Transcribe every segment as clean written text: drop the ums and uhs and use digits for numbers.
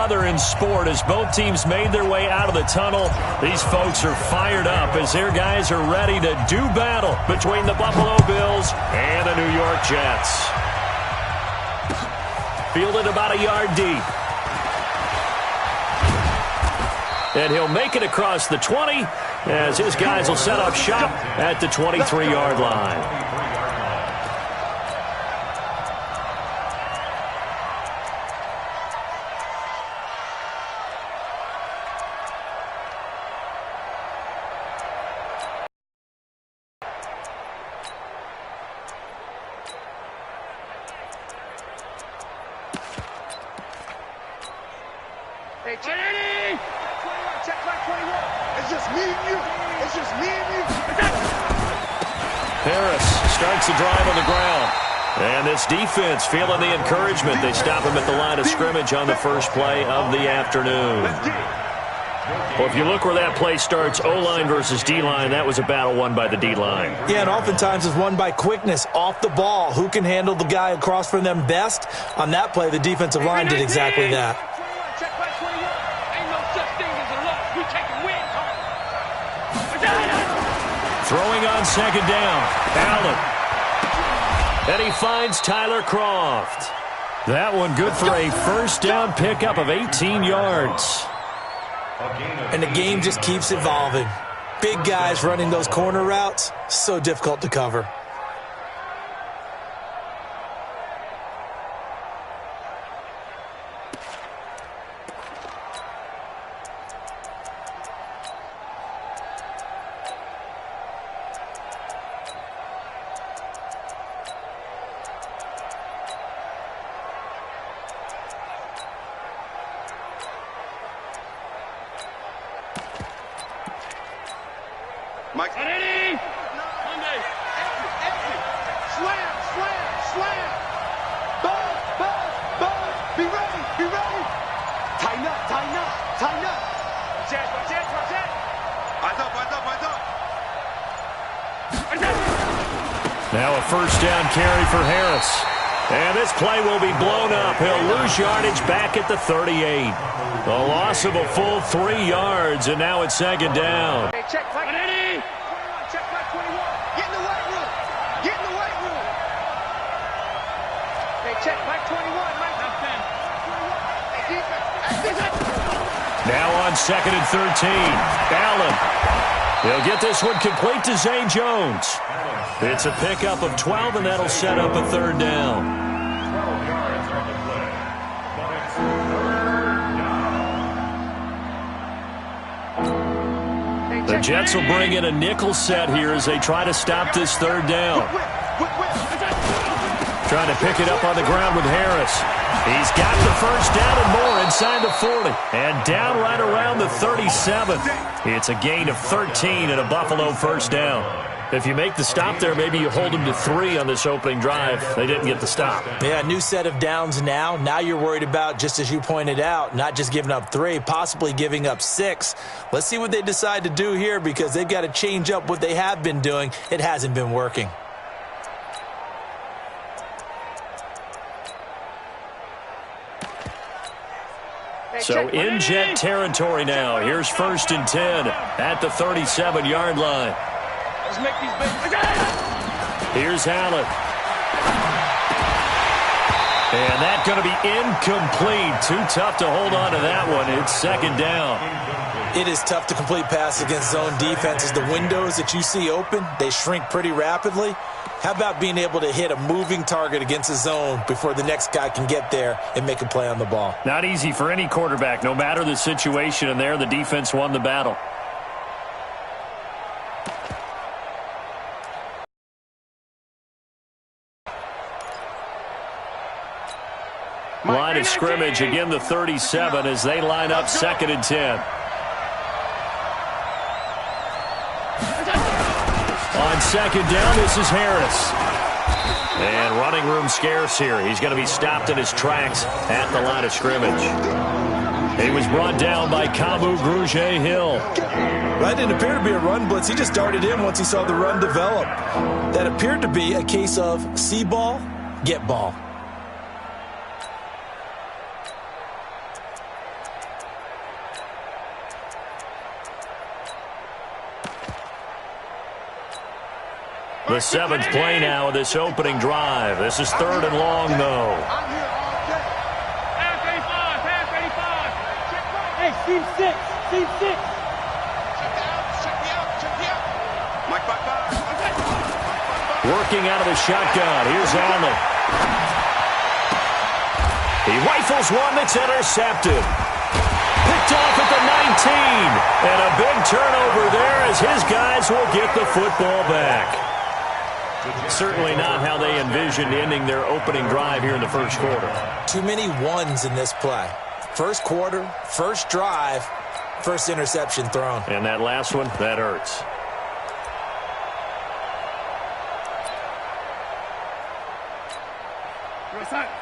other in sport as both teams made their way out of the tunnel. These folks are fired up as their guys are ready to do battle between the Buffalo Bills and the New York Jets. Fielded about a yard deep. And he'll make it across the 20 as his guys will set up shop at the 23-yard line. Hey, check back 21. It's just me and you. It's just me and you. Harris starts the drive on the ground. And this defense feeling the encouragement. They stop him at the line of scrimmage on the first play of the afternoon. Well, if you look where that play starts, O-line versus D-line, that was a battle won by the D-line. Yeah, and oftentimes it's won by quickness off the ball. Who can handle the guy across from them best? On that play, the defensive line did exactly that. Throwing on second down, Allen. And he finds Tyler Kroft. That one good for a first down pickup of 18 yards. And the game just keeps evolving. Big guys running those corner routes, so difficult to cover. Mike. Ready? Monday. Slam, slam, slam. Buzz, buzz, buzz. Be ready, be ready. Tighten up, tighten up, tighten up. Watch it. Eyes up. Now a first down carry for Harris. And this play will be blown up. He'll lose yardage back at the 38. The loss of a full 3 yards, and now it's second down. Hey, check, Mike. Ready? 21, check, Mike, 21. Get in the weight room. Get in the weight room. Hey, check, Mike, 21. Mike, 10. Hey, defense. Now on second and 13. Allen. He'll get this one complete to Zay Jones. It's a pickup of 12, and that'll set up a third down. The Jets will bring in a nickel set here as they try to stop this third down. Trying to pick it up on the ground with Harris. He's got the first down and more inside the 40. And down right around the 37. It's a gain of 13 and a Buffalo first down. If you make the stop there, maybe you hold them to 3 on this opening drive. They didn't get the stop. Yeah, new set of downs now. Now you're worried about, just as you pointed out, not just giving up 3, possibly giving up 6. Let's see what they decide to do here because they've got to change up what they have been doing. It hasn't been working. So in Jet territory now. Here's first and 10 at the 37-yard line. Let's make these big. Here's Allen. And that's going to be incomplete. Too tough to hold on to that one. It's second down. It is tough to complete passes against zone defenses. The windows that you see open, they shrink pretty rapidly. How about being able to hit a moving target against a zone before the next guy can get there and make a play on the ball? Not easy for any quarterback, no matter the situation, and there the defense won the battle. Line of scrimmage, again the 37 as they line up second and 10. On second down, this is Harris. And running room scarce here. He's going to be stopped in his tracks at the line of scrimmage. He was brought down by Kamu Grugier-Hill. That didn't appear to be a run blitz. He just darted in once he saw the run develop. That appeared to be a case of see ball, get ball. The 7th play now of this opening drive. This is 3rd and long, though. Hey, team 6. Team 6. Working out of the shotgun. Here's Allen. He rifles one that's intercepted. Picked off at the 19. And a big turnover there as his guys will get the football back. Certainly not how they envisioned ending their opening drive here in the first quarter. Too many ones in this play. First quarter, first drive, first interception thrown. And that last one, that hurts.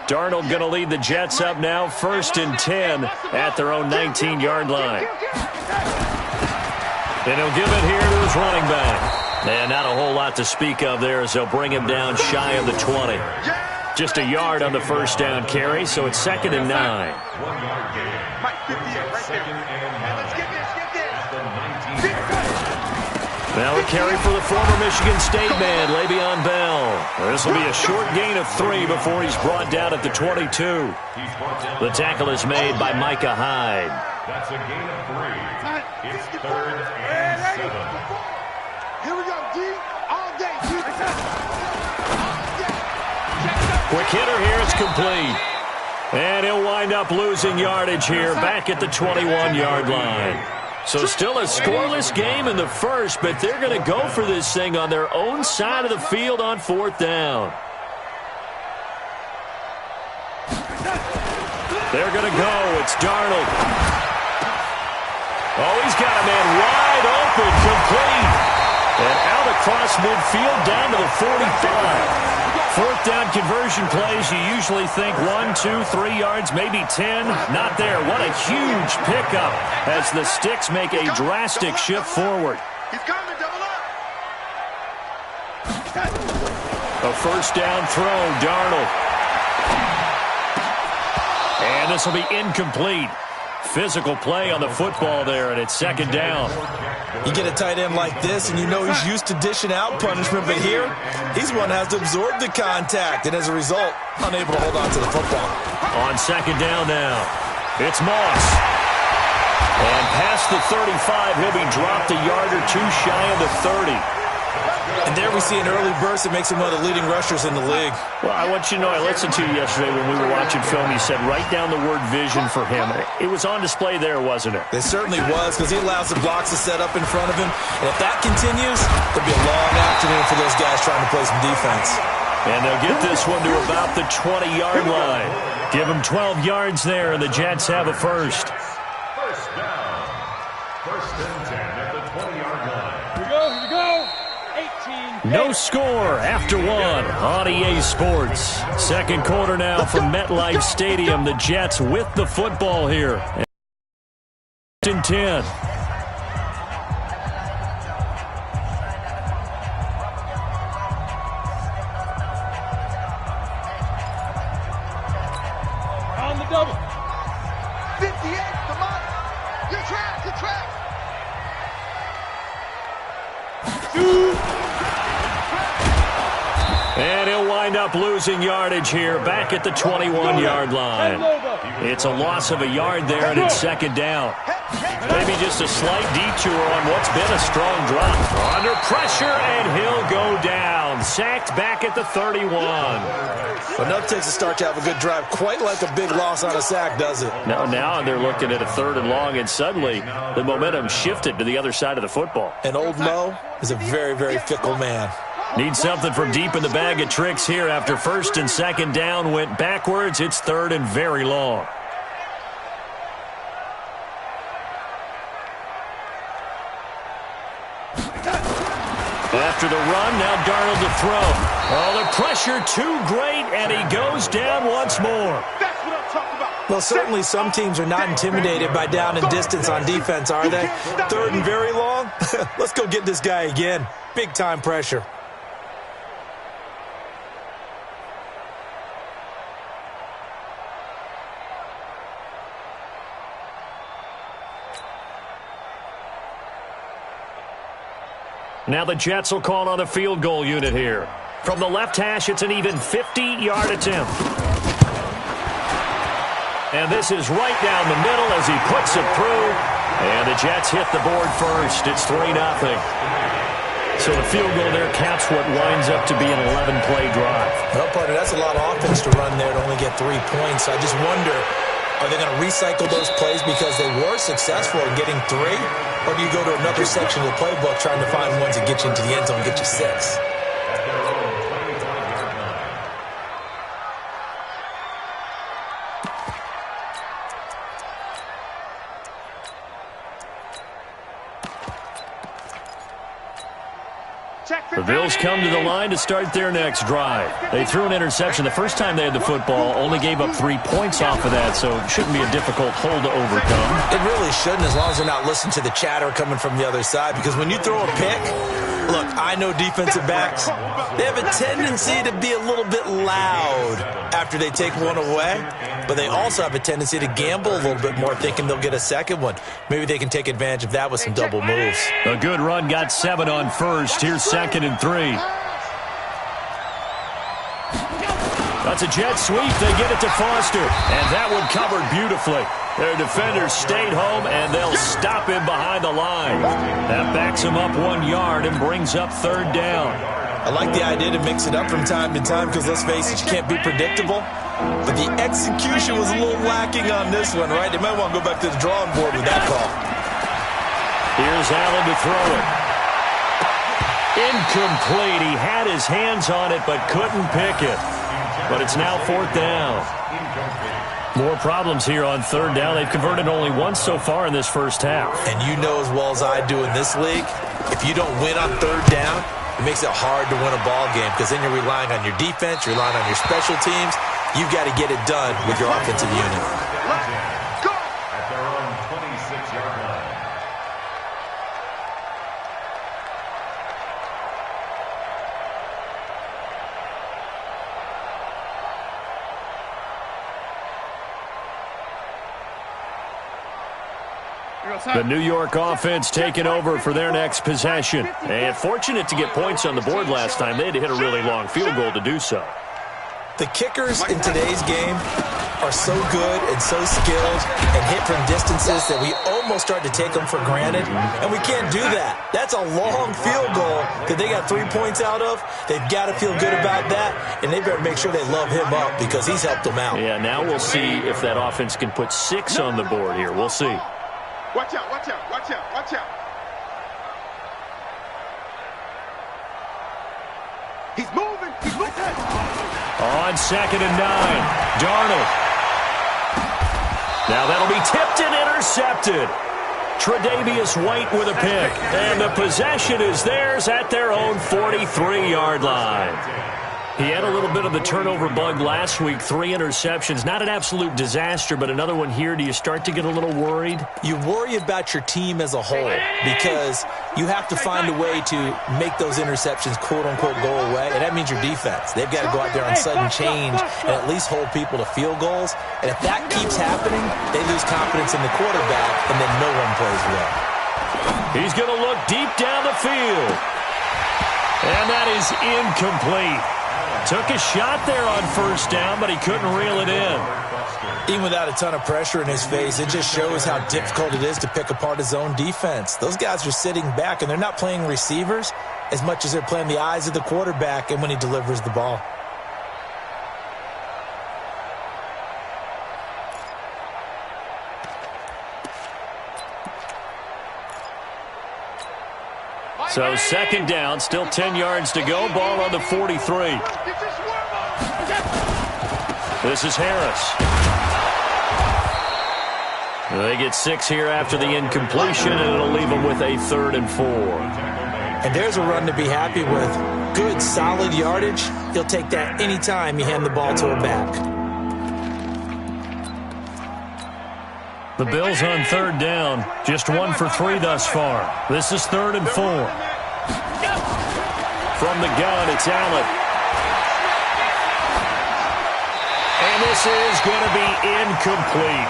Darnold going to lead the Jets up now, 1st and 10 at their own 19-yard line. And he'll give it here to his running back. And not a whole lot to speak of there as they'll bring him down shy of the 20. Just a yard on the first down carry, so it's 2nd and 9. Now a carry for the former Michigan State man, Le'Veon Bell. This will be a short gain of 3 before he's brought down at the 22. The tackle is made by Micah Hyde. That's a gain of 3. It's 3rd and 7. Here we go, D. All day, D. Quick hitter here, it's complete. And he'll wind up losing yardage here back at the 21-yard line. So still a scoreless game in the first, but they're going to go for this thing on their own side of the field on 4th down. They're going to go. It's Darnold. Oh, he's got a man wide open, complete. And out across midfield down to the 45. 4th down conversion plays, you usually think 1, 2, 3 yards, maybe 10. Not there. What a huge pickup as the Sticks make a drastic shift forward. He's coming, double up. A 1st down throw, Darnold. And this will be incomplete. Physical play on the football there, and it's 2nd down. You get a tight end like this, and you know he's used to dishing out punishment, but here, he's one that has to absorb the contact, and as a result, unable to hold on to the football. On 2nd down now, it's Moss. And past the 35, he'll be dropped a yard or 2 shy of the 30. And there we see an early burst that makes him one of the leading rushers in the league. Well, I want you to know, I listened to you yesterday when we were watching film. You said write down the word vision for him. It was on display there, wasn't it? It certainly was, because he allows the blocks to set up in front of him. And if that continues, there'll be a long afternoon for those guys trying to play some defense. And they'll get this one to about the 20-yard line. Give them 12 yards there, and the Jets have a first. First down. 1st and 10 at the 20-yard line. Here we go, here we go. 18. No score after 1 on EA Sports. 2nd quarter now from MetLife Stadium. The Jets with the football here. 1st and 10. On the double. 58, come on. Your track, your track. 2. And he'll wind up losing yardage here back at the 21-yard line. It's a loss of a yard there, and it's 2nd down. Maybe just a slight detour on what's been a strong drop. Under pressure, and he'll go down. Sacked back at the 31. Enough takes a start to have a good drive. Quite like a big loss on a sack, does it? Now they're looking at a 3rd and long, and suddenly the momentum shifted to the other side of the football. And old Mo is a very, very fickle man. Need something from deep in the bag of tricks here after 1st and 2nd down went backwards. It's 3rd and very long. After the run, now Darnold to throw. Oh, the pressure too great, and he goes down once more. That's what I'm talking about. Well, certainly some teams are not intimidated by down and distance on defense, are they? 3rd and very long? Let's go get this guy again. Big-time pressure. Now the Jets will call on the field goal unit here. From the left hash, it's an even 50-yard attempt. And this is right down the middle as he puts it through. And the Jets hit the board first. It's 3-0. So the field goal there caps what winds up to be an 11-play drive. Well, partner, that's a lot of offense to run there to only get 3 points. So I just wonder, are they going to recycle those plays because they were successful in getting 3? Or do you go to another section of the playbook trying to find ones that get you into the end zone and get you 6? The Bills come to the line to start their next drive. They threw an interception the first time they had the football, only gave up 3 points off of that, so it shouldn't be a difficult hole to overcome. It really shouldn't, as long as they're not listening to the chatter coming from the other side, because when you throw a pick, look, I know defensive backs, they have a tendency to be a little bit loud after they take one away, but they also have a tendency to gamble a little bit more, thinking they'll get a second one. Maybe they can take advantage of that with some double moves. A good run got 7 on first. Here's 2nd and 3. That's a jet sweep. They get it to Foster, and that one covered beautifully. Their defenders stayed home, and they'll stop him behind the line. That backs him up 1 yard and brings up 3rd down. I like the idea to mix it up from time to time because, let's face it, you can't be predictable. But the execution was a little lacking on this one, right? They might want to go back to the drawing board with that call. Here's Allen to throw it. Incomplete. He had his hands on it but couldn't pick it. But it's now 4th down. More problems here on 3rd down. They've converted only once so far in this first half. And you know as well as I do in this league, if you don't win on 3rd down, it makes it hard to win a ball game because then you're relying on your defense, you're relying on your special teams. You've got to get it done with your offensive unit. At their own 26-yard line. The New York offense taking over for their next possession. And fortunate to get points on the board last time. They had to hit a really long field goal to do so. The kickers in today's game are so good and so skilled and hit from distances that we almost start to take them for granted. And we can't do that. That's a long field goal that they got 3 points out of. They've got to feel good about that, and they better make sure they love him up because he's helped them out. Yeah, now we'll see if that offense can put 6 on the board here. We'll see. Watch out, watch out, watch out, watch out. He's moving, he's moving. On 2nd and 9, Darnold. Now that'll be tipped and intercepted. Tre'Davious White with a pick. And the possession is theirs at their own 43-yard line. He had a little bit of the turnover bug last week, 3 interceptions. Not an absolute disaster, but another one here. Do you start to get a little worried? You worry about your team as a whole because you have to find a way to make those interceptions, quote-unquote, go away, and that means your defense. They've got to go out there on sudden change and at least hold people to field goals. And if that keeps happening, they lose confidence in the quarterback, and then no one plays well. He's going to look deep down the field. And that is incomplete. Took a shot there on 1st down, but he couldn't reel it in. Even without a ton of pressure in his face, it just shows how difficult it is to pick apart his own defense. Those guys are sitting back, and they're not playing receivers as much as they're playing the eyes of the quarterback and when he delivers the ball. So 2nd down, still 10 yards to go. Ball on the 43. This is Harris. They get 6 here after the incompletion, and it'll leave them with a 3rd and 4. And there's a run to be happy with. Good, solid yardage. He'll take that anytime you hand the ball to a back. The Bills on 3rd down, just 1 for 3 thus far. This is 3rd and 4. From the gun, it's Allen. And this is going to be incomplete.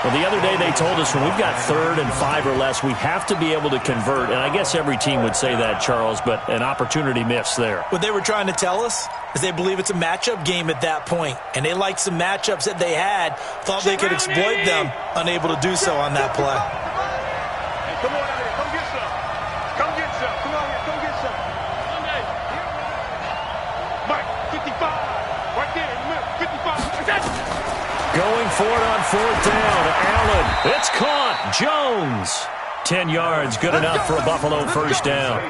Well, the other day they told us when we've got 3rd and 5 or less, we have to be able to convert. And I guess every team would say that, Charles, but an opportunity missed there. What they were trying to tell us is they believe it's a matchup game at that point. And they liked some matchups that they had, thought they could exploit them, unable to do so on that play. Hey, come on out here. Come get some. Come get some. Come on here. Come get some. Mike, 55. Right there in the middle. 55. Going for it on 4th down. Allen. It's caught. Jones. 10 yards. Good enough for a Buffalo first down.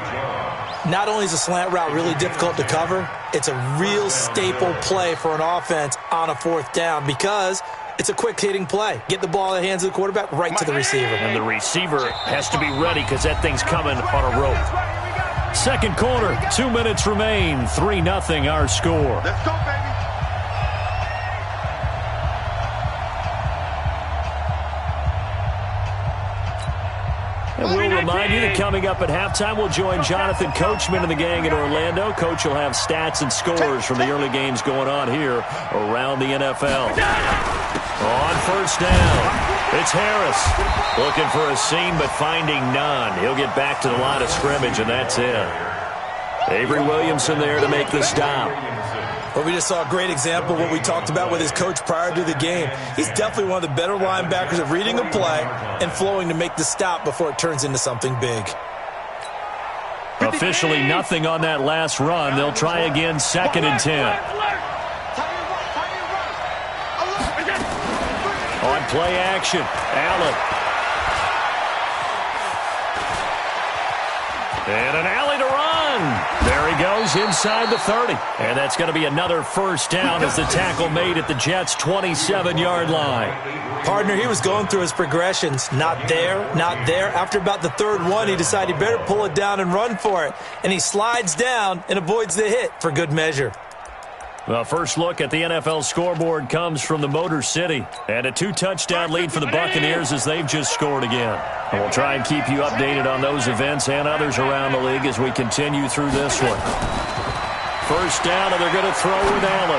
Not only is a slant route really difficult to cover, it's a real staple play for an offense on a 4th down because it's a quick-hitting play. Get the ball in the hands of the quarterback right to the receiver. And the receiver has to be ready because that thing's coming on a rope. Second quarter, 2 minutes remain. 3-0 our score. Let's go, baby. And we'll remind you that coming up at halftime, we'll join Jonathan Coachman and the gang in Orlando. Coach will have stats and scores from the early games going on here around the NFL. On first down, it's Harris. Looking for a seam, but finding none. He'll get back to the line of scrimmage, and that's it. Avery Williamson there to make the stop. Well, we just saw a great example of what we talked about with his coach prior to the game. He's definitely one of the better linebackers of reading a play and flowing to make the stop before it turns into something big. Officially nothing on that last run. They'll try again, 2nd and 10. On play action, Allen. And an alley to run. There he goes inside the 30. And that's going to be another first down as the tackle made at the Jets' 27-yard line. Partner, he was going through his progressions. Not there, not there. After about the 3rd one, he decided he better pull it down and run for it. And he slides down and avoids the hit for good measure. Well, first look at the NFL scoreboard comes from the Motor City. And a 2-touchdown lead for the Buccaneers as they've just scored again. And we'll try and keep you updated on those events and others around the league as we continue through this one. First down, and they're going to throw with Allen.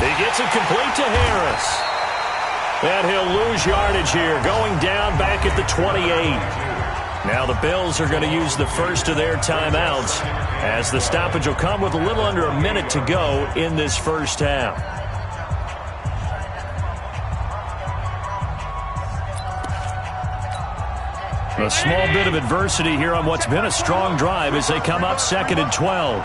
He gets it complete to Harris. And he'll lose yardage here, going down back at the 28. Now the Bills are going to use the first of their timeouts as the stoppage will come with a little under a minute to go in this first half. A small bit of adversity here on what's been a strong drive as they come up 2nd and 12.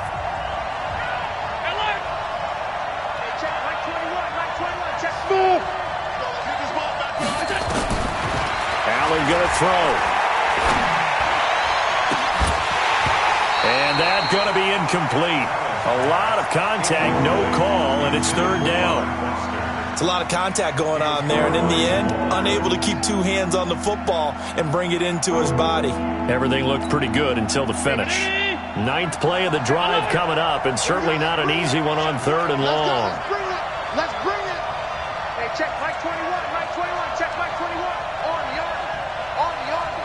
Allen going to throw. And that's going to be incomplete. A lot of contact, no call, and it's 3rd down. It's a lot of contact going on there, and in the end, unable to keep 2 hands on the football and bring it into his body. Everything looked pretty good until the finish. 9th play of the drive coming up, and certainly not an easy one on 3rd and long. Let's bring it. Hey, check Mike 21, Mike 21, check Mike 21. On the arm.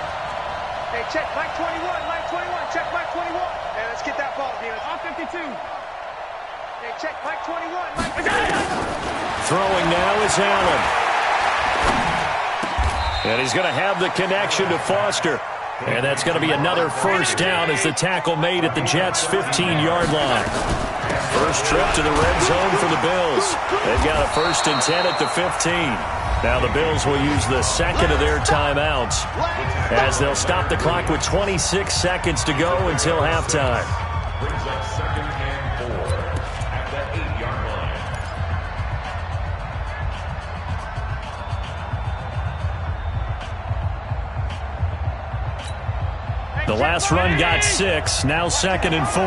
Hey, check Mike 21, Mike 21, check Mike 21. Hey, let's get that ball, Davis. On 52. Hey, check Mike 21, Mike 21. Throwing now is Allen. And he's going to have the connection to Foster. And that's going to be another first down as the tackle made at the Jets' 15-yard line. First trip to the red zone for the Bills. They've got a 1st and 10 at the 15. Now the Bills will use the 2nd of their timeouts as they'll stop the clock with 26 seconds to go until halftime. Brings up 2nd and 4 at the 8-yard line. The last run got 6, now 2nd and 4.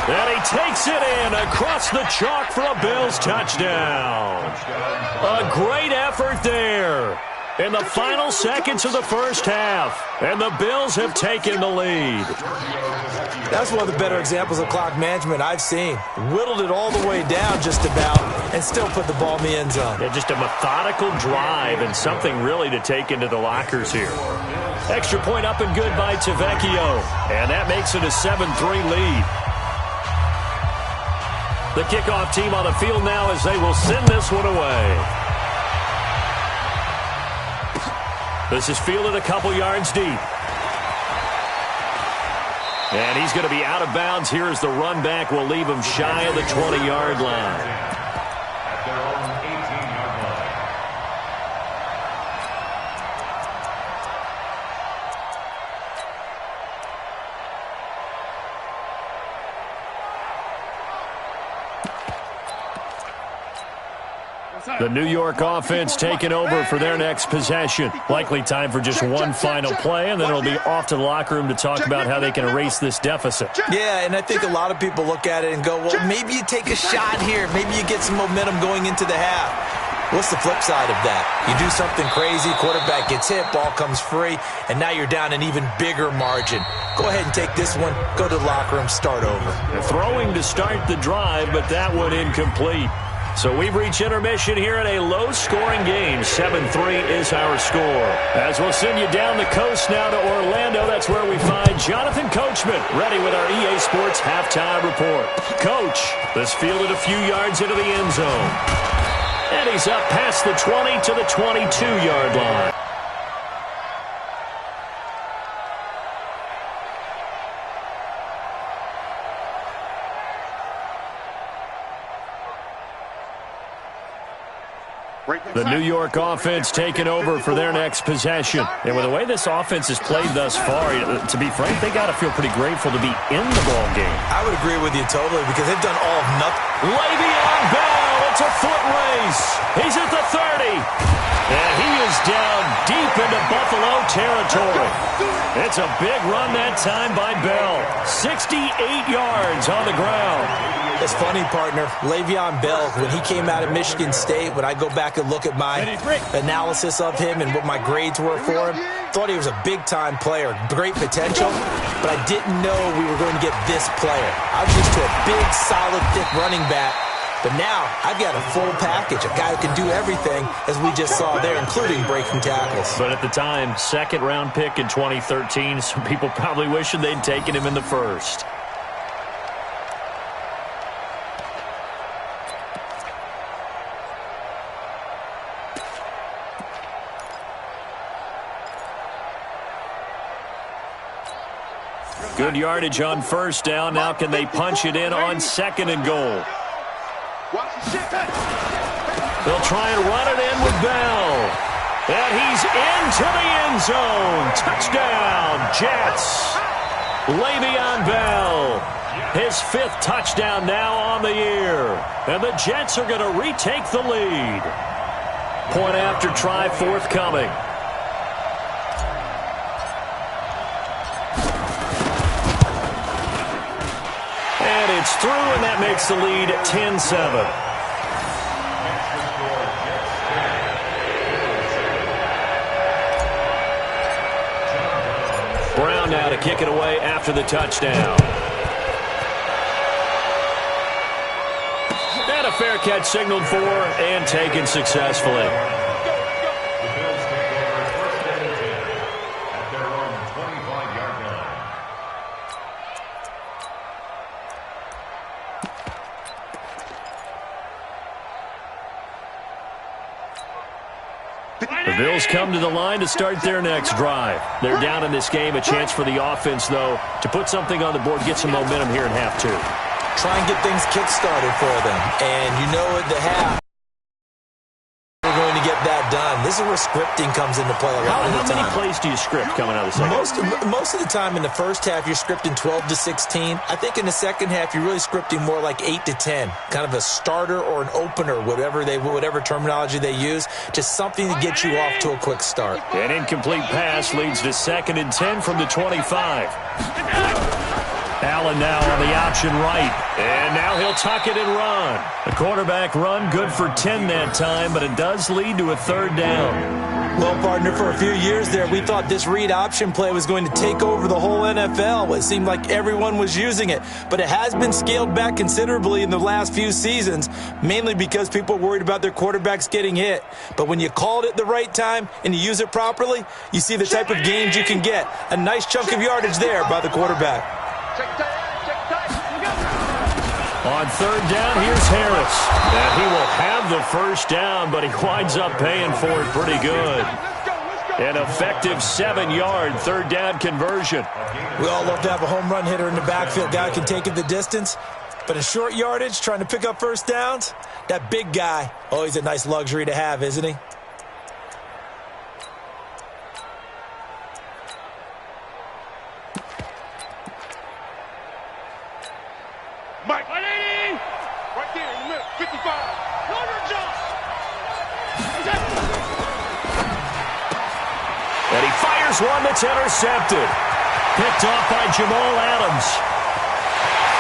And he takes it in across the chalk for a Bills touchdown. A great effort there in the final seconds of the first half. And the Bills have taken the lead. That's one of the better examples of clock management I've seen. Whittled it all the way down just about and still put the ball in the end zone. Yeah, just a methodical drive and something really to take into the lockers here. Extra point up and good by Tavecchio. And that makes it a 7-3 lead. The kickoff team on the field now as they will send this one away. This is fielded a couple yards deep. And he's going to be out of bounds here as the run back will leave him shy of the 20-yard line. At their own 18-yard line. The New York offense taking over for their next possession. Likely time for just one final play, and then it'll be off to the locker room to talk about how they can erase this deficit. Yeah, and I think a lot of people look at it and go, well, maybe you take a shot here. Maybe you get some momentum going into the half. What's the flip side of that? You do something crazy, quarterback gets hit, ball comes free, and now you're down an even bigger margin. Go ahead and take this one, go to the locker room, start over. Throwing to start the drive, but that one incomplete. So we've reached intermission here in a low-scoring game. 7-3 is our score. As we'll send you down the coast now to Orlando, that's where we find Jonathan Coachman, ready with our EA Sports halftime report. Coach, this fielded a few yards into the end zone. And he's up past the 20 to the 22-yard line. The New York offense taking over for their next possession. And with the way this offense has played thus far, to be frank, they got to feel pretty grateful to be in the ball game. I would agree with you totally because they've done all of nothing. Le'Veon Bell, it's a foot race. He's at the 30. And he is down deep into Buffalo territory. It's a big run that time by Bell. 68 yards on the ground. It's funny, partner. Le'Veon Bell, when he came out of Michigan State, when I go back and look at my analysis of him and what my grades were for him, thought he was a big-time player, great potential, but I didn't know we were going to get this player. I was used to a big, solid, thick running back, but now I've got a full package, a guy who can do everything, as we just saw there, including breaking tackles. But at the time, second-round pick in 2013, some people probably wishing they'd taken him in the first. Good yardage on first down. Now can they punch it in on second and goal? They'll try and run it in with Bell. And he's into the end zone. Touchdown, Jets. Le'Veon Bell. His fifth touchdown now on the year. And the Jets are going to retake the lead. Point after try forthcoming. And it's through, and that makes the lead 10-7. Brown now to kick it away after the touchdown. And a fair catch signaled for and taken successfully. The Bills come to the line to start their next drive. They're down in this game. A chance for the offense, though, to put something on the board, get some momentum here in half two. Try and get things kick-started for them. And you know at the half, we're going to get that done. This is where scripting comes into play a lot of the time. How many plays do you script coming out of the second? Most of the time in the first half, you're scripting 12 to 16. I think in the second half, you're really scripting more like 8 to 10. Kind of a starter or an opener, whatever terminology they use. Just something to get you off to a quick start. An incomplete pass leads to 2nd and 10 from the 25. Allen now on the option right. And now he'll tuck it and run. The quarterback run good for 10 that time, but it does lead to a third down. Well, partner, for a few years there, we thought this read option play was going to take over the whole NFL. It seemed like everyone was using it, but it has been scaled back considerably in the last few seasons, mainly because people are worried about their quarterbacks getting hit. But when you call it at the right time and you use it properly, you see the type of gains you can get. A nice chunk of yardage there by the quarterback. On third down, here's Harris. And he will have the first down, but he winds up paying for it pretty good. An effective 7-yard third down conversion. We all love to have a home run hitter in the backfield. Guy can take it the distance. But in short yardage, trying to pick up first downs, that big guy, always a nice luxury to have, isn't he? Mike. 180. Right there in the middle. 55. Longer jump. And he fires one that's intercepted. Picked off by Jamal Adams.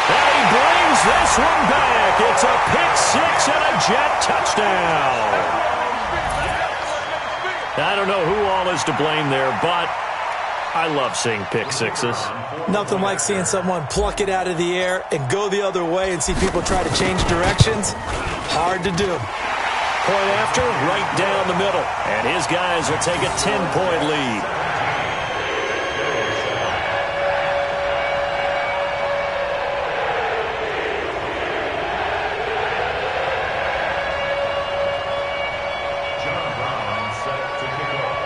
And he brings this one back. It's a pick six and a Jet touchdown. I don't know who all is to blame there, but I love seeing pick sixes. Nothing like seeing someone pluck it out of the air and go the other way and see people try to change directions. Hard to do. Point after, right down the middle. And his guys will take a 10-point lead. John Brown set to kick off.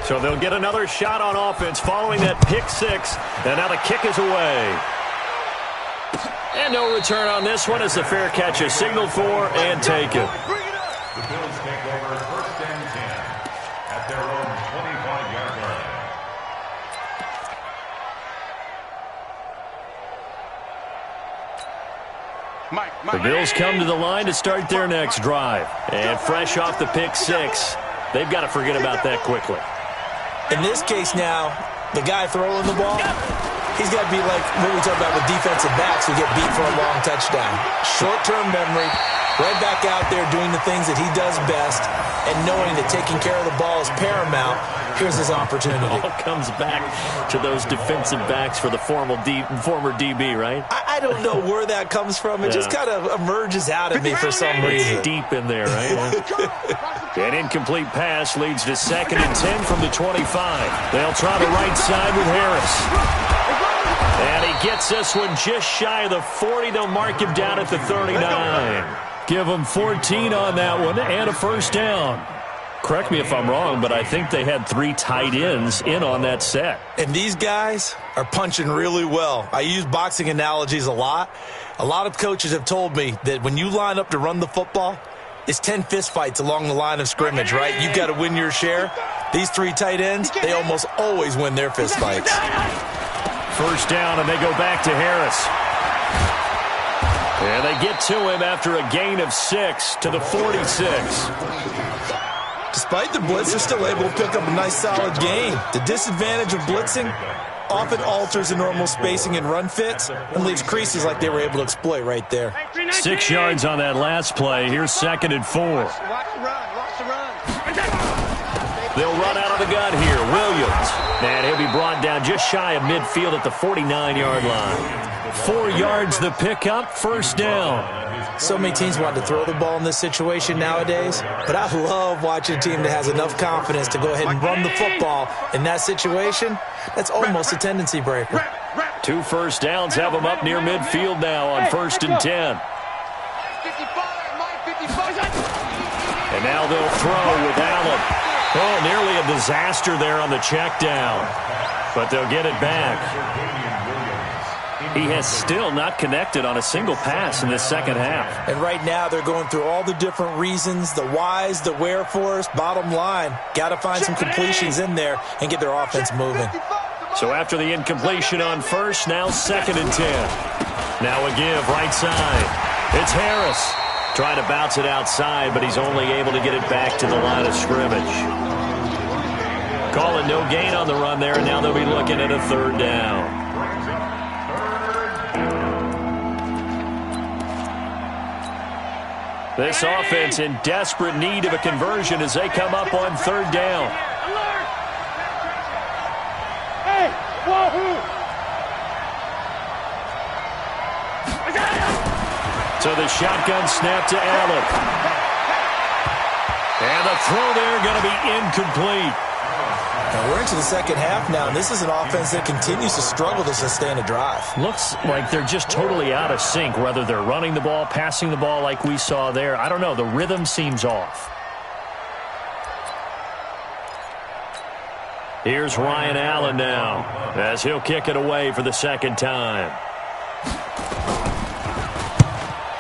So they'll get another shot on offense following that pick six. And now the kick is away. And no return on this one as the fair catch is signaled for and taken. The Bills take over first and 10 at their own 25-yard line. The Bills come to the line to start their next drive. And fresh off the pick six, they've got to forget about that quickly. In this case now, the guy throwing the ball, he's got to be like what we talk about with defensive backs who get beat for a long touchdown. Short-term memory, right back out there doing the things that he does best, and knowing that taking care of the ball is paramount. Here's his opportunity. All comes back to those defensive backs for the former DB, right? I don't know where that comes from. It just kind of emerges out of me for some reason. It's deep in there, right? An incomplete pass leads to 2nd and 10 from the 25. They'll try the right side with Harris. And he gets this one just shy of the 40. They'll mark him down at the 39. Give him 14 on that one and a first down. Correct me if I'm wrong, but I think they had 3 tight ends in on that set. And these guys are punching really well. I use boxing analogies a lot. A lot of coaches have told me that when you line up to run the football, it's 10 fistfights along the line of scrimmage, right? You've got to win your share. These 3 tight ends, they almost always win their fistfights. First down, and they go back to Harris. And they get to him after a gain of 6 to the 46. Despite the blitz, they're still able to pick up a nice solid gain. The disadvantage of blitzing often alters the normal spacing and run fits and leaves creases like they were able to exploit right there. 6 yards on that last play. Here's 2nd and 4. Watch the run. Watch the run. They'll run out of the gun here. Williams. And he'll be brought down just shy of midfield at the 49-yard line. 4 yards the pickup, first down. So many teams want to throw the ball in this situation nowadays, but I love watching a team that has enough confidence to go ahead and run the football in that situation. That's almost a tendency breaker. 2 first downs have them up near midfield now on 1st and 10. 55. And now they'll throw with Allen. Oh, nearly a disaster there on the check down. But they'll get it back. He has still not connected on a single pass in this second half. And right now they're going through all the different reasons, the whys, the wherefores. Bottom line, got to find some completions in there and get their offense moving. So after the incompletion on first, now 2nd and 10. Now a give right side. It's Harris. Trying to bounce it outside, but he's only able to get it back to the line of scrimmage. Calling no gain on the run there, and now they'll be looking at a 3rd down. This offense in desperate need of a conversion as they come up on 3rd down. Hey, wahoo! So the shotgun snap to Allen. And the throw there going to be incomplete. And we're into the second half now, and this is an offense that continues to struggle to sustain a drive. Looks like they're just totally out of sync, whether they're running the ball, passing the ball like we saw there. I don't know. The rhythm seems off. Here's Ryan Allen now, as he'll kick it away for the second time.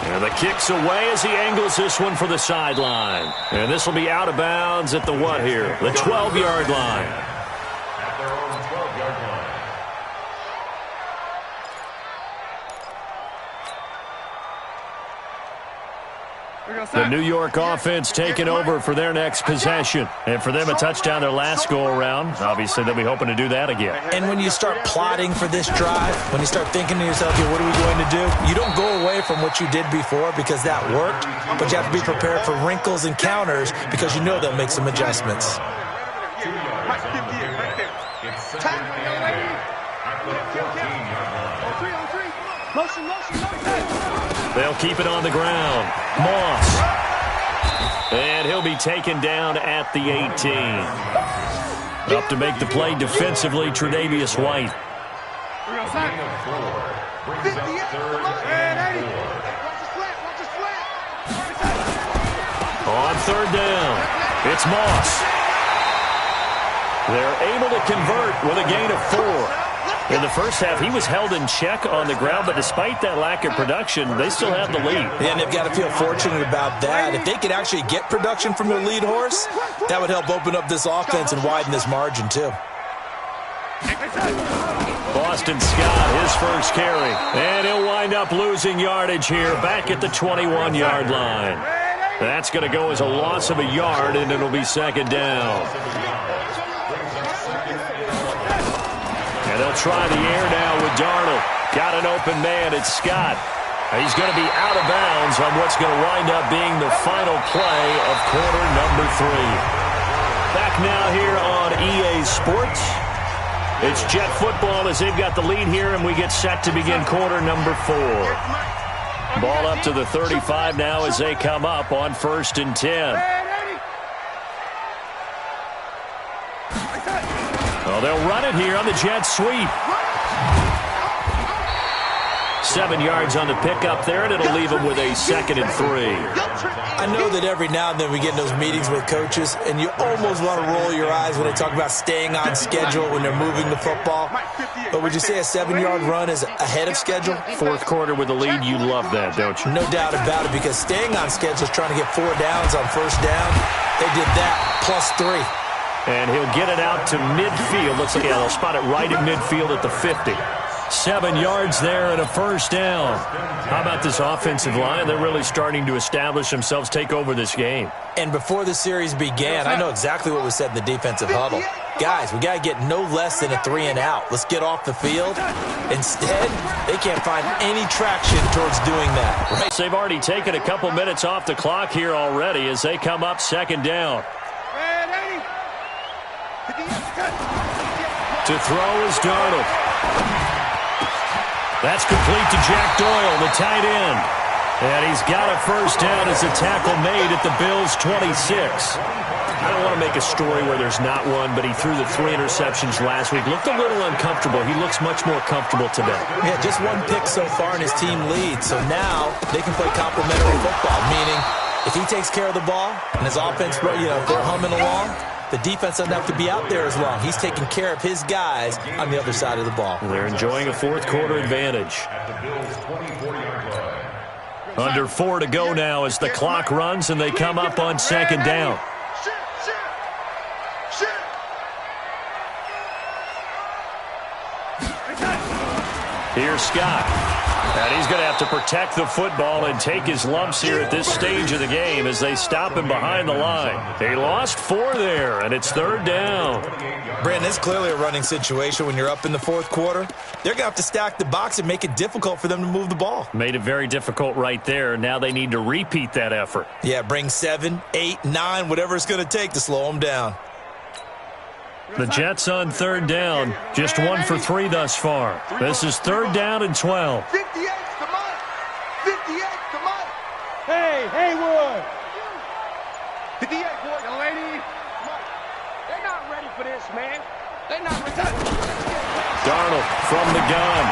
And the kick's away as he angles this one for the sideline. And this will be out of bounds at the what here? The 12-yard line. At their own 12-yard line. The New York offense taking over for their next possession. And for them, a touchdown their last go-around. Obviously, they'll be hoping to do that again. And when you start plotting for this drive, when you start thinking to yourself, okay, what are we going to do? You don't go away from what you did before because that worked, but you have to be prepared for wrinkles and counters because you know they'll make some adjustments. They'll keep it on the ground. Moss. And he'll be taken down at the 18. Up to make the play defensively, Tre'Davious White. On third down, it's Moss. They're able to convert with a gain of 4. In the first half, he was held in check on the ground, but despite that lack of production, they still have the lead. And they've got to feel fortunate about that. If they could actually get production from their lead horse, that would help open up this offense and widen this margin, too. Boston Scott, his first carry. And he'll wind up losing yardage here back at the 21-yard line. That's going to go as a loss of a yard, and it'll be second down. And they'll try the air now with Darnold. Got an open man. It's Scott. He's going to be out of bounds on what's going to wind up being the final play of quarter number 3. Back now here on EA Sports. It's Jet football as they've got the lead here, and we get set to begin quarter number 4. Ball up to the 35 now as they come up on 1st and 10. Oh, they'll run it here on the jet sweep. 7 yards on the pickup there, and it'll leave them with a 2nd and 3. I know that every now and then we get in those meetings with coaches, and you almost want to roll your eyes when they talk about staying on schedule when they're moving the football. But would you say a 7-yard run is ahead of schedule? Fourth quarter with the lead, you love that, don't you? No doubt about it, because staying on schedule is trying to get 4 downs on first down. They did that, plus 3. And he'll get it out to midfield. Looks like they'll spot it right at midfield at the 50. 7 yards there and a first down. How about this offensive line? They're really starting to establish themselves, take over this game. And before the series began, I know exactly what was said in the defensive huddle. Guys, we got to get no less than a 3 and out. Let's get off the field. Instead, they can't find any traction towards doing that. Right? They've already taken a couple minutes off the clock here already as they come up second down. To throw is Darnold. That's complete to Jack Doyle, the tight end. And he's got a first down as a tackle made at the Bills' 26. I don't want to make a story where there's not one, but he threw the 3 interceptions last week. Looked a little uncomfortable. He looks much more comfortable today. Yeah, just 1 pick so far in his team lead. So now they can play complementary football, meaning if he takes care of the ball and his offense, they're humming along, the defense doesn't have to be out there as long. He's taking care of his guys on the other side of the ball. They're enjoying a fourth quarter advantage. Under 4 to go now as the clock runs and they come up on second down. Here's Scott. And he's going to have to protect the football and take his lumps here at this stage of the game as they stop him behind the line. They lost 4 there, and it's third down. Brandon, it's clearly a running situation when you're up in the fourth quarter. They're going to have to stack the box and make it difficult for them to move the ball. Made it very difficult right there. Now they need to repeat that effort. Yeah, bring 7, 8, 9, whatever it's going to take to slow them down. The Jets on third down. Just 1 for 3 thus far. This is third down and 12. 58, come on. 58, come on. Hey, Haywood. 58, boy. Young lady. Come on. They're not ready for for this, man. They're not retired. Darnold from the gun.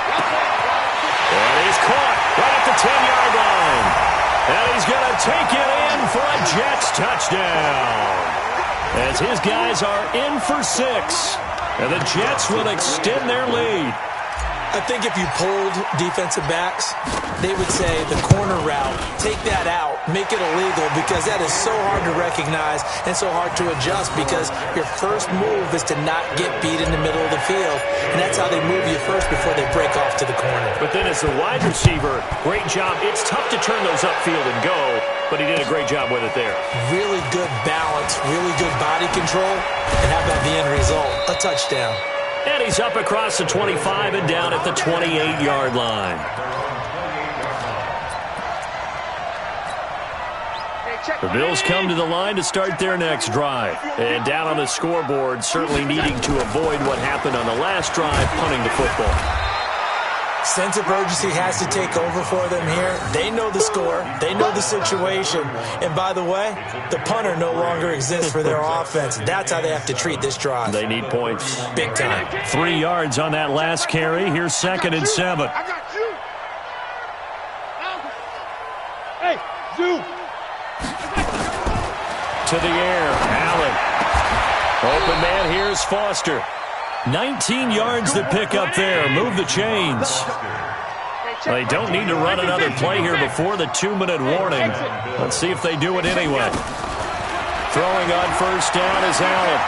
And he's caught right at the 10-yard line. And he's going to take it in for a Jets touchdown. As his guys are in for 6. And the Jets will extend their lead. I think if you polled defensive backs, they would say the corner route, take that out, make it illegal, because that is so hard to recognize and so hard to adjust, because your first move is to not get beat in the middle of the field, and that's how they move you first before they break off to the corner. But then as the wide receiver, great job. It's tough to turn those upfield and go, but he did a great job with it there. Really good balance, really good body control, and how about the end result? A touchdown. And he's up across the 25 and down at the 28-yard line. The Bills come to the line to start their next drive. And down on the scoreboard, certainly needing to avoid what happened on the last drive, punting the football. Sense of urgency has to take over for them here. They know the score. They know the situation. And by the way, the punter no longer exists for their offense. That's how they have to treat this drive. They need points. Big time. 3 yards on that last carry. Here's 2nd and 7. I got you. Hey, Zoo. To the air. Allen. Open man. Here's Foster. 19 yards to pick up there. Move the chains. They don't need to run another play here before the 2-minute warning. Let's see if they do it anyway. Throwing on first down is Allen.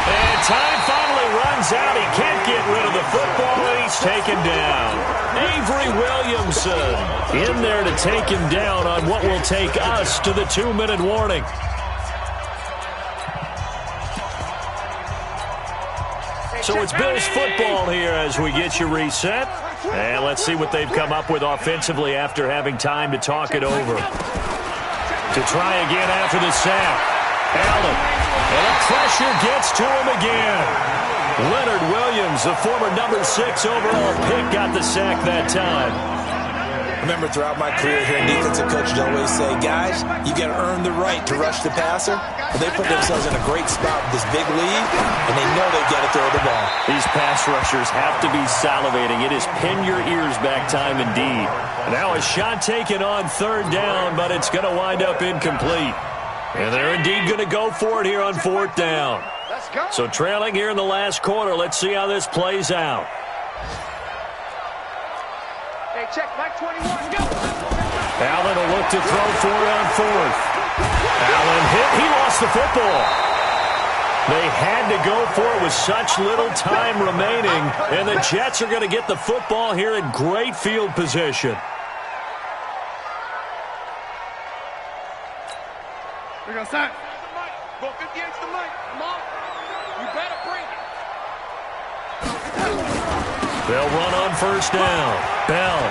And time finally runs out. He can't get rid of the football, and he's taken down. Avery Williamson in there to take him down on what will take us to the 2-minute warning. So it's Bills football here as we get you reset. And let's see what they've come up with offensively after having time to talk it over. To try again after the sack. Allen. And the pressure gets to him again. Leonard Williams, the former number 6 overall pick, got the sack that time. Remember, throughout my career here, defensive coaches always say, guys, you got to earn the right to rush the passer. Well, they put themselves in a great spot with this big lead, and they know they've got to throw the ball. These pass rushers have to be salivating. It is pin your ears back time indeed. Now a shot taken on 3rd down, but it's going to wind up incomplete. And they're indeed going to go for it here on 4th down. So trailing here in the last quarter, let's see how this plays out. Hey, check Mike 21. Go. Allen will look to throw for it on 4th. Allen hit. He lost the football. They had to go for it with such little time remaining, and the Jets are going to get the football here in great field position. We're going to start. Go 50 against the mic. Come on. You better bring it. They'll run on first down. Bell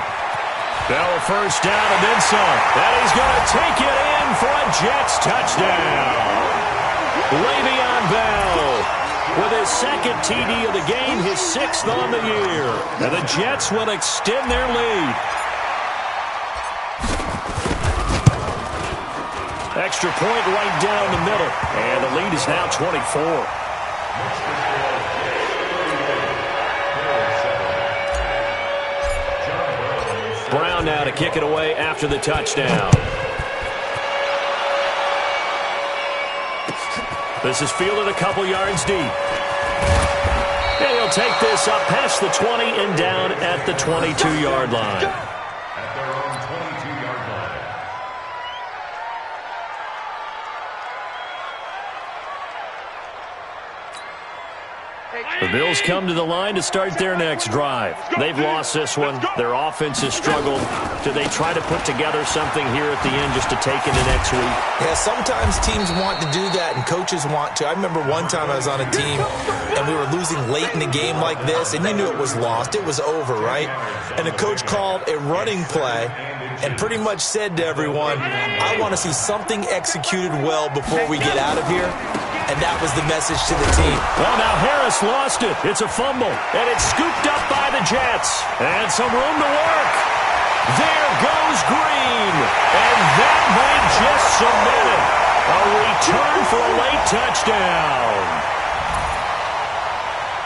a first down and then some. And he's going to take it in for a Jets touchdown. Le'Veon Bell with his 2nd TD of the game, his 6th on the year. And the Jets will extend their lead. Extra point right down the middle. And the lead is now 24. Brown now to kick it away after the touchdown. This is fielded a couple yards deep. And he'll take this up past the 20 and down at the 22-yard line. At their own 22-yard line. The Bills come to the line to start their next drive. They've lost this one. Their offense has struggled. Do they try to put together something here at the end just to take into next week? Yeah, sometimes teams want to do that and coaches want to. I remember one time I was on a team and we were losing late in the game like this, and you knew it was lost. It was over, right? And the coach called a running play and pretty much said to everyone, I want to see something executed well before we get out of here. And that was the message to the team. Well, now Harris lost it. It's a fumble. And it's scooped up by the Jets. And some room to work. There goes Green. And that might just cement it. A return for a late touchdown.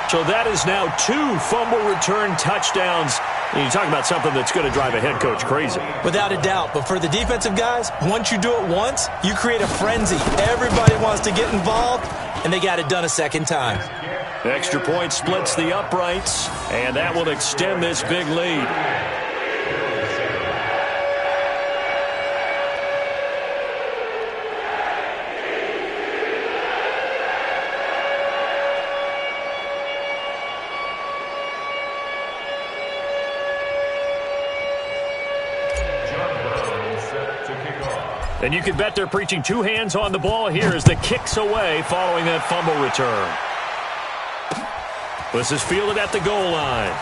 So that is now 2 fumble return touchdowns. And you talk about something that's going to drive a head coach crazy. Without a doubt. But for the defensive guys, once you do it once, you create a frenzy. Everybody wants to get involved, and they got it done a second time. Extra point splits the uprights, and that will extend this big lead. And you can bet they're preaching 2 hands on the ball here as the kick's away following that fumble return. This is fielded at the goal line.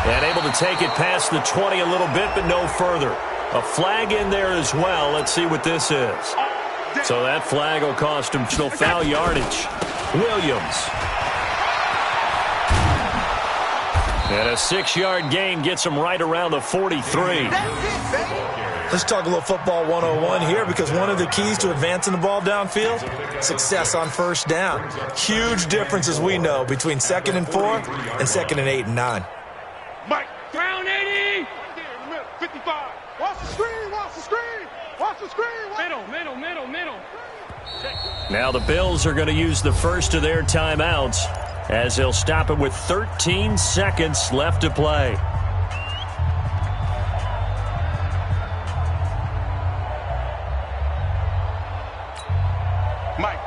And able to take it past the 20 a little bit, but no further. A flag in there as well. Let's see what this is. So that flag will cost him foul yardage. Williams. And a 6-yard gain gets him right around the 43. Let's talk a little football 101 here, because one of the keys to advancing the ball downfield, success on first down. Huge difference, as we know, between 2nd and 4 and 2nd and 8 and 9. Mike, down 80. 55. Watch the screen, watch the screen. Watch the screen. Middle. Now the Bills are going to use the first of their timeouts as they'll stop it with 13 seconds left to play. Mike.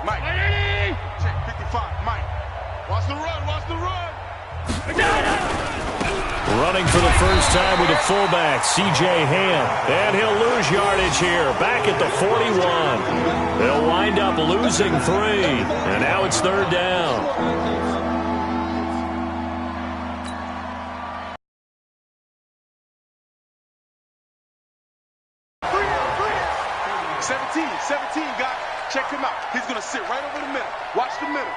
Check 55, Mike. Watch the run. Running for the first time with a fullback, C.J. Ham. And he'll lose yardage here, back at the 41. They'll wind up losing 3, and now it's 3rd down. 17, got it. Check him out. He's going to sit right over the middle. Watch the middle.